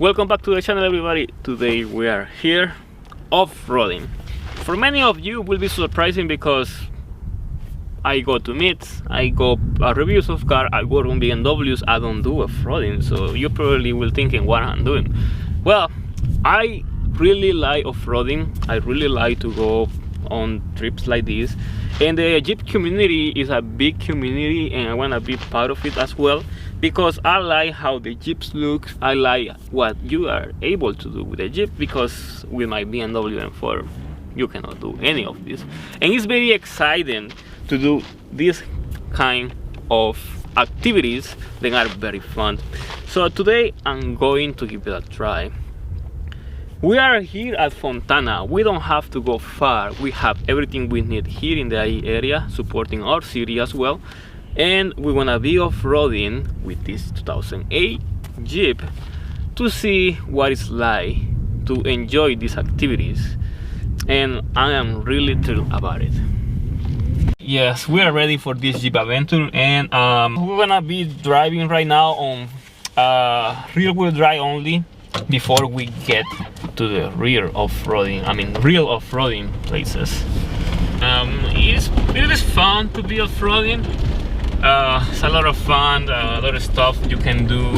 Welcome back to the channel, everybody. Today we are here off-roading. For many of you will be surprising because I go to meets, I go reviews of car, I go on BMWs, I don't do off-roading, so you probably will thinking what I'm doing. Well, I really like off-roading. I really like to go on trips like this, and the Jeep community is a big community and I want to be part of it as well, because I like how the Jeeps look. I like what you are able to do with the Jeep, because with my BMW M4 you cannot do any of this, and it's very exciting to do this kind of activities that are very fun. So today I'm going to give it a try. We are here at Fontana. We don't have to go far. We have everything we need here in the IE area, supporting our city as well. And we're gonna be off-roading with this 2008 Jeep to see what it's like to enjoy these activities. And I am really thrilled about it. Yes, we are ready for this Jeep adventure, and we're gonna be driving right now on rear-wheel drive only before we get to the real off-roading places. It is fun to be off-roading. It's a lot of fun, a lot of stuff you can do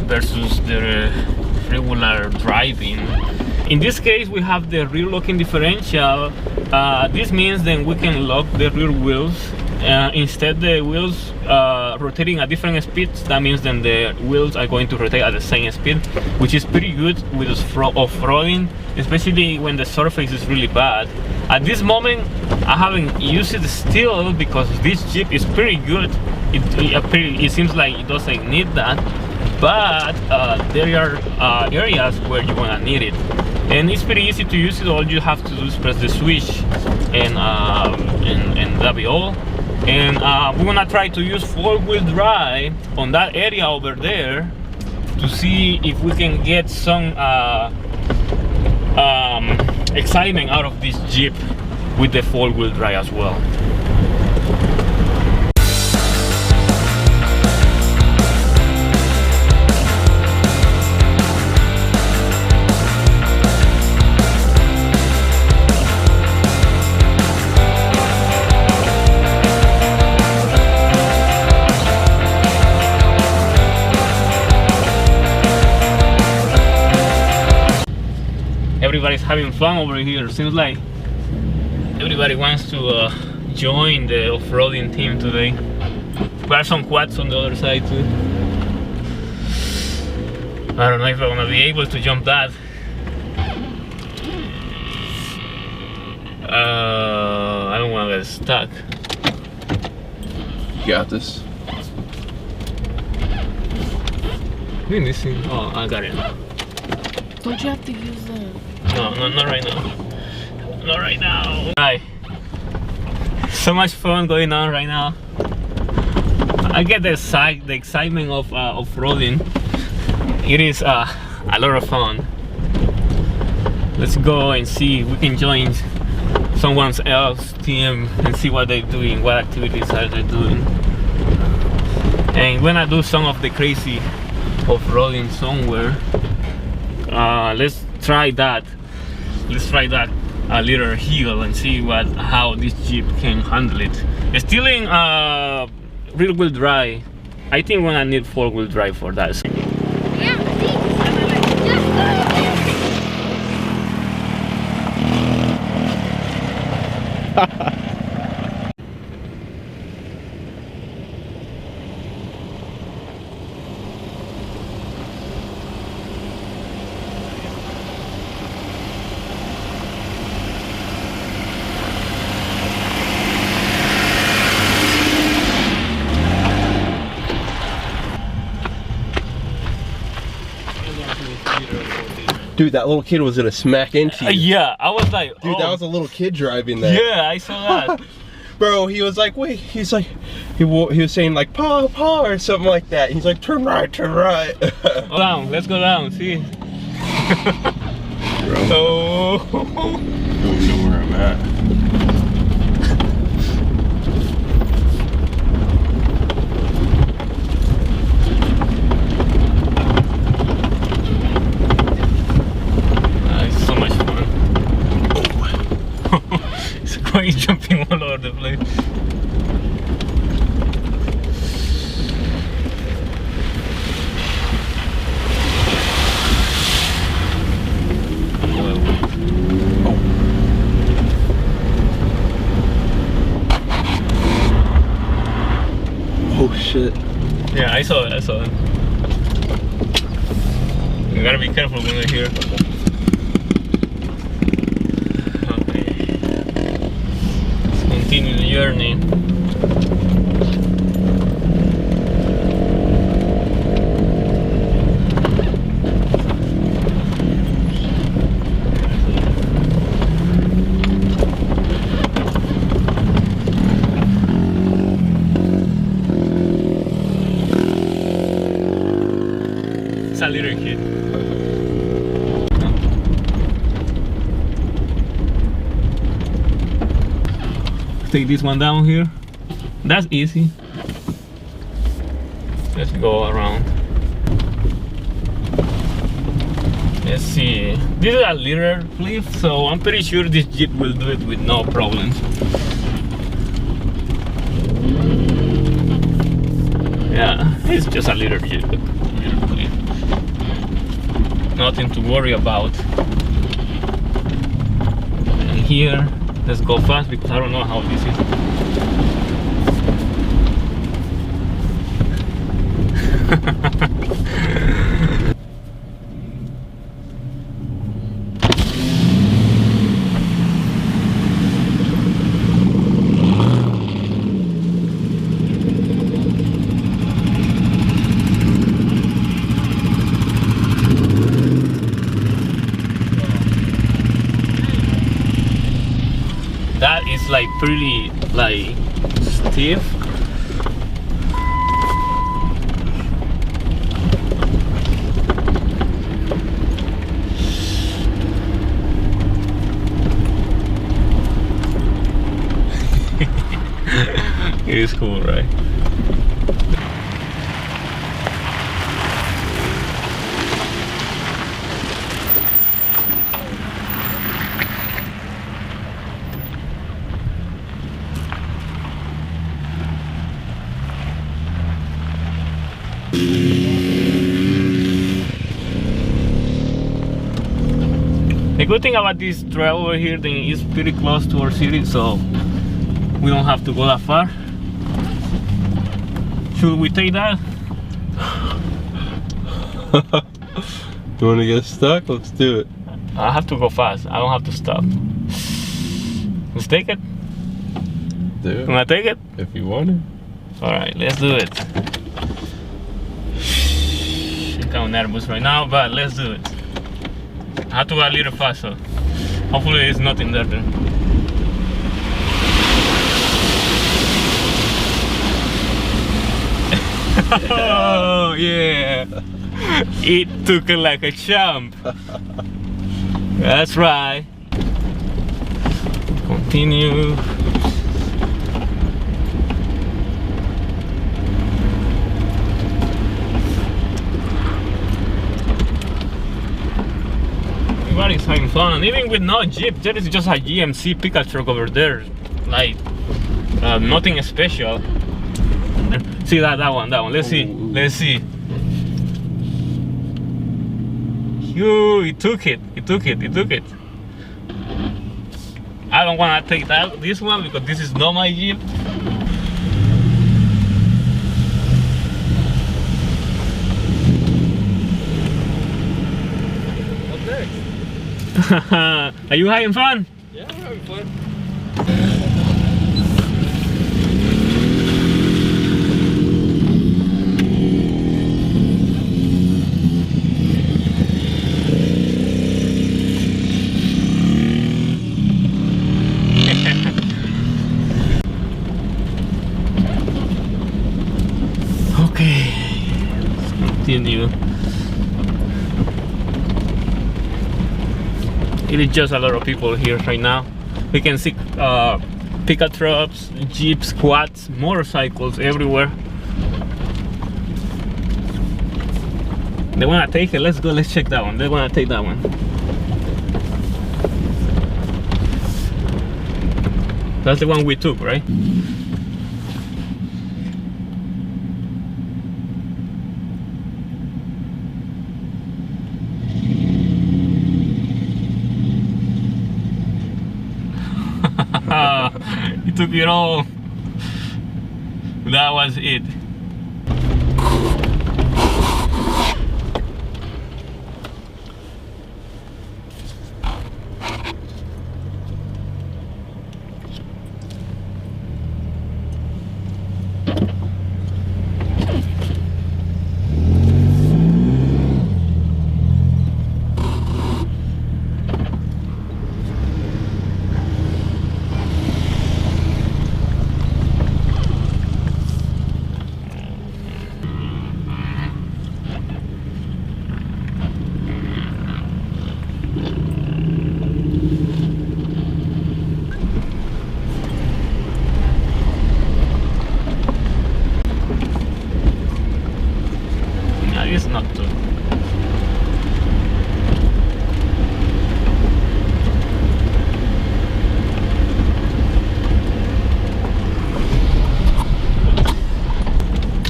versus the regular driving. In this case we have the rear locking differential. This means then we can lock the rear wheels. Instead the wheels rotating at different speeds, that means then the wheels are going to rotate at the same speed, which is pretty good with off-roading, especially when the surface is really bad. At this moment I haven't used it still because this Jeep is pretty good. It seems like it doesn't need that, but there are areas where you're gonna need it, and it's pretty easy to use it. All you have to do is press the switch, and that'll be all. And we're gonna try to use four-wheel drive on that area over there to see if we can get some excitement out of this Jeep with the four-wheel drive as well. Everybody's having fun over here. Seems like everybody wants to join the off-roading team today. There are some quads on the other side too. I don't know if I'm gonna be able to jump that. I don't want to get stuck. You got this. Oh, I got it. Don't you have to use the... No, not right now. Not right now. Hi. So much fun going on right now. I get the excitement of off-roading. It is a lot of fun. Let's go and see if we can join someone else's team and see what they're doing, what activities are they doing. And when I do some of the crazy off-roading somewhere, let's try that. Let's try that a little hill and see how this Jeep can handle it. Still in rear-wheel drive. I think we're gonna need four-wheel drive for that. Dude, that little kid was gonna smack into you. Yeah, I was like, dude, that was a little kid driving that. Yeah, I saw that. Bro, he was like, wait, he's like, he was saying like, pa, or something like that. He's like, turn right, turn right. Go down, let's go down, see. Oh. I don't know where I'm at. He's jumping all over the place. Oh shit. Yeah, I saw it, I saw it. You gotta be careful when you're here. Okay. Let's continue the journey. A little kid. Take this one down here. That's easy. Let's go around. Let's see. This is a little cliff, so I'm pretty sure this Jeep will do it with no problems. Yeah, it's just a little Jeep. Nothing to worry about. And here, let's go fast because I don't know how this is. That is like pretty like stiff. It is cool, right? The good thing about this trail over here, then it's pretty close to our city, so we don't have to go that far. Should we take that? You want to get stuck? Let's do it. I have to go fast. I don't have to stop. Let's take it. Do it. Wanna take it? If you want it. All right, let's do it. I'm kind of nervous right now, but let's do it. I have to go a little faster. Hopefully there's nothing there then. Oh yeah! It took it like a champ. That's right. Continue. Everybody's having fun, and even with no Jeep, there is just a GMC pickup truck over there, like nothing special. See that one. Let's see. Let's see. Phew, it took it. I don't want to take this one because this is not my Jeep. Are you having fun? Yeah, we're having fun. Okay, let's continue. It is just a lot of people here right now. We can see pickup trucks, jeeps, quads, motorcycles everywhere. They wanna take it. Let's go. Let's check that one. They wanna take that one. That's the one we took, right? He took it all. That was it. It's not too.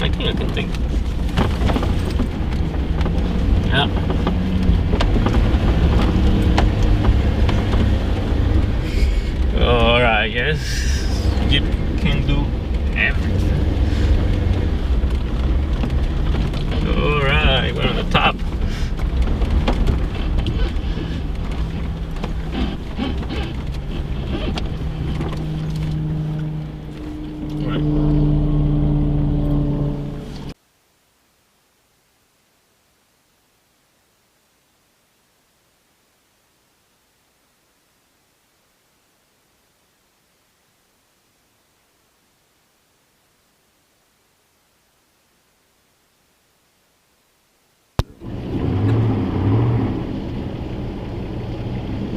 I think I can take. Yeah. Alright, yes. Jeep can do everything. Alright, we're on the top.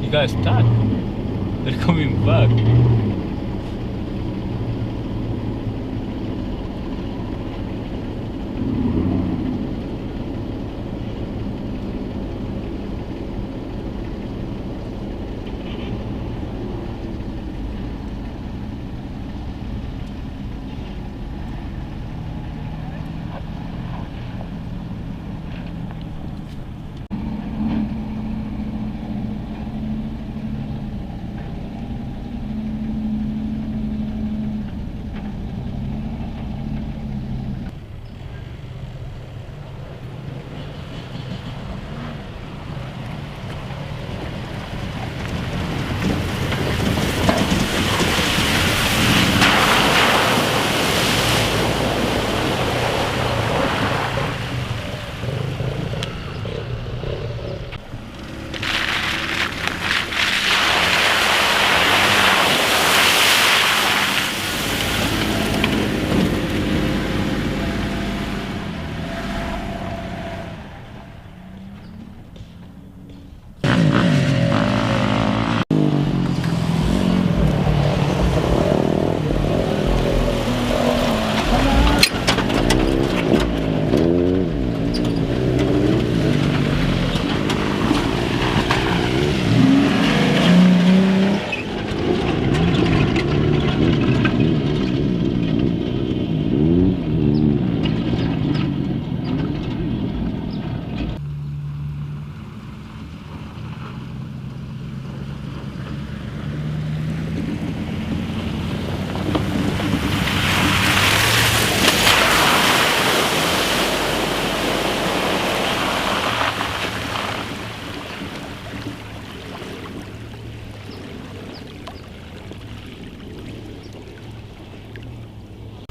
You guys stuck. They're coming back.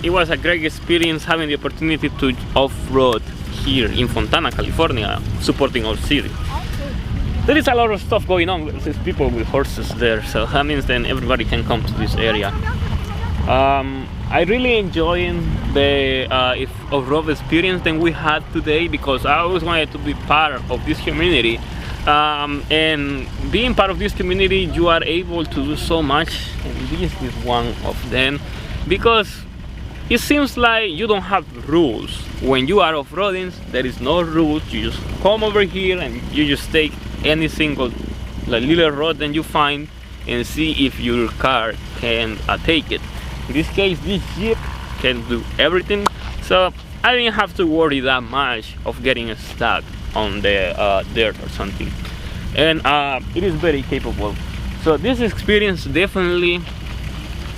It was a great experience having the opportunity to off-road here in Fontana, California, supporting our city. There is a lot of stuff going on. There's people with horses there, so that means then everybody can come to this area. I really enjoying the off-road experience that we had today, because I always wanted to be part of this community. And being part of this community, you are able to do so much, and this is one of them, because it seems like you don't have rules. When you are off-roading, there is no rules. You just come over here and you just take any single little road that you find, and see if your car can take it. In this case, this Jeep can do everything, so I didn't have to worry that much of getting stuck on the dirt or something. And it is very capable. So this experience definitely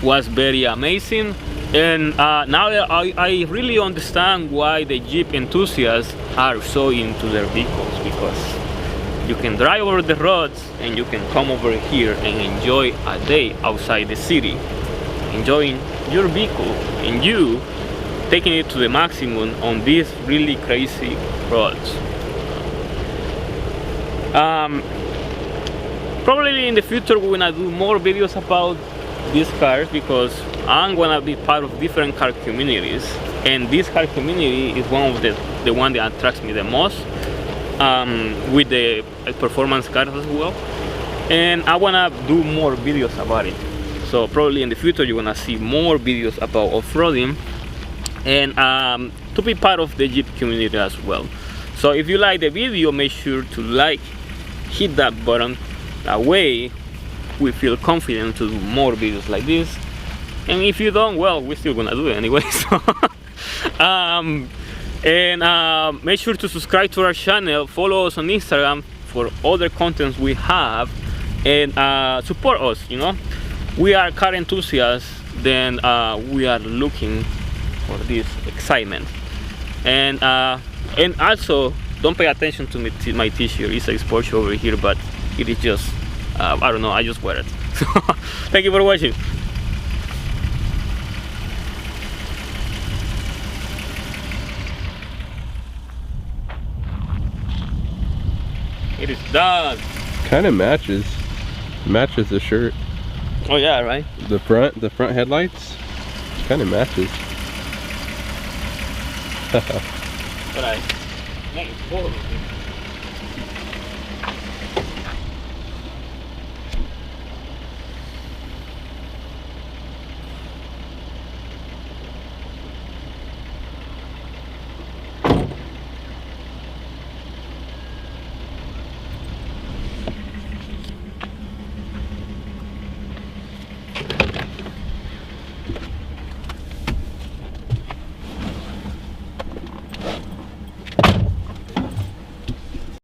was very amazing, and now I really understand why the Jeep enthusiasts are so into their vehicles, because you can drive over the roads and you can come over here and enjoy a day outside the city, enjoying your vehicle and you taking it to the maximum on these really crazy roads. Probably in the future we're gonna do more videos about these cars, because I'm gonna be part of different car communities, and this car community is one of the one that attracts me the most, with the performance cars as well, and I wanna do more videos about it. So probably in the future you're gonna see more videos about off-roading, and to be part of the Jeep community as well. So if you like the video, make sure to like, hit that button. That way we feel confident to do more videos like this, and if you don't, well, we're still gonna do it anyway. So make sure to subscribe to our channel, follow us on Instagram for other contents we have, and support us. You know, we are car enthusiasts, then we are looking for this excitement. And also don't pay attention to my t-shirt. It says Porsche over here, but it is just I don't know, I just wear it. So thank you for watching. It is done. Kind of matches the shirt. Oh yeah, right? The front headlights kind of matches. But I make